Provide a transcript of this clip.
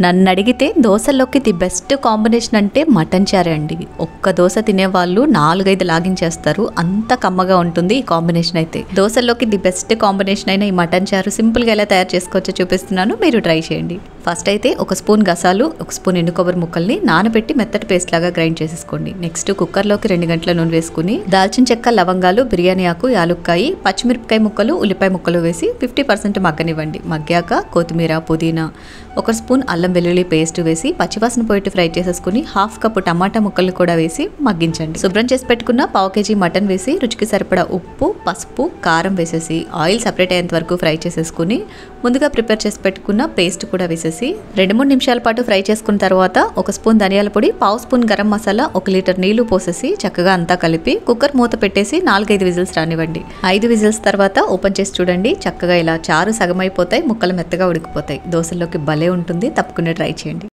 నన్ను అడిగితే దోశల్లోకి the best combination అంటే మటన్ చారే అండి. ఒక్క దోశ తినేవాళ్ళు 4-5 లాగించేస్తారు, అంత కమ్మగా ఉంటుంది ఈ కాంబినేషన్. అయితే దోశల్లోకి ది బెస్ట్ కాంబినేషన్ అయిన ఈ మటన్ చారు సింపుల్గా ఎలా తయారు చేసుకోవచ్చో చూపిస్తున్నాను, మీరు ట్రై చేయండి. ఫస్ట్ అయితే 1 స్పూన్ గసాలు, 1 స్పూన్ ఎండు కొబ్బరి ముక్కల్ని నానబెట్టి మెత్తటి పేస్ట్ లాగా గ్రైండ్ చేసేసుకోండి. నెక్స్ట్ కుక్కర్లోకి 2 గంటల నూనె వేసుకుని దాల్చిన చెక్క, లవంగాలు, బిర్యానీ ఆకు, యాలుక్కాయి, పచ్చిమిరపకాయ ముక్కలు, ఉల్లిపాయ ముక్కలు వేసి 50% మగ్గనివ్వండి. మగ్గాక కొత్తిమీర, పుదీనా, 1 స్పూన్ అల్లం వెల్లుల్లి పేస్ట్ వేసి పచ్చివాసన పోయేట్టు ఫ్రై చేసేసుకుని 1/2 కప్పు టమాటా ముక్కలు కూడా వేసి మగ్గించండి. శుభ్రం చేసి పెట్టుకున్న 1/2 కేజీ మటన్ వేసి రుచికి సరిపడా ఉప్పు, పసుపు, కారం వేసేసి ఆయిల్ సపరేట్ అయ్యేంత వరకు ఫ్రై చేసేసుకుని ముందుగా ప్రిపేర్ చేసి పెట్టుకున్న పేస్ట్ కూడా వేసేసి 2-3 నిమిషాల పాటు ఫ్రై చేసుకున్న తర్వాత 1 స్పూన్ ధనియాల పొడి, 1/2 స్పూన్ గరం మసాలా, 1 లీటర్ నీళ్లు పోసేసి చక్కగా అంతా కలిపి కుక్కర్ మూత పెట్టేసి 4-5 విజిల్స్ రానివ్వండి. 5 విజిల్స్ తర్వాత ఓపెన్ చేసి చూడండి, చక్కగా ఇలా చారు సగమైపోతాయి, ముక్కలు మెత్తగా ఉడికిపోతాయి. దోశల్లోకి భలే ఉంటుంది, తప్పకుండా ట్రై చేయండి.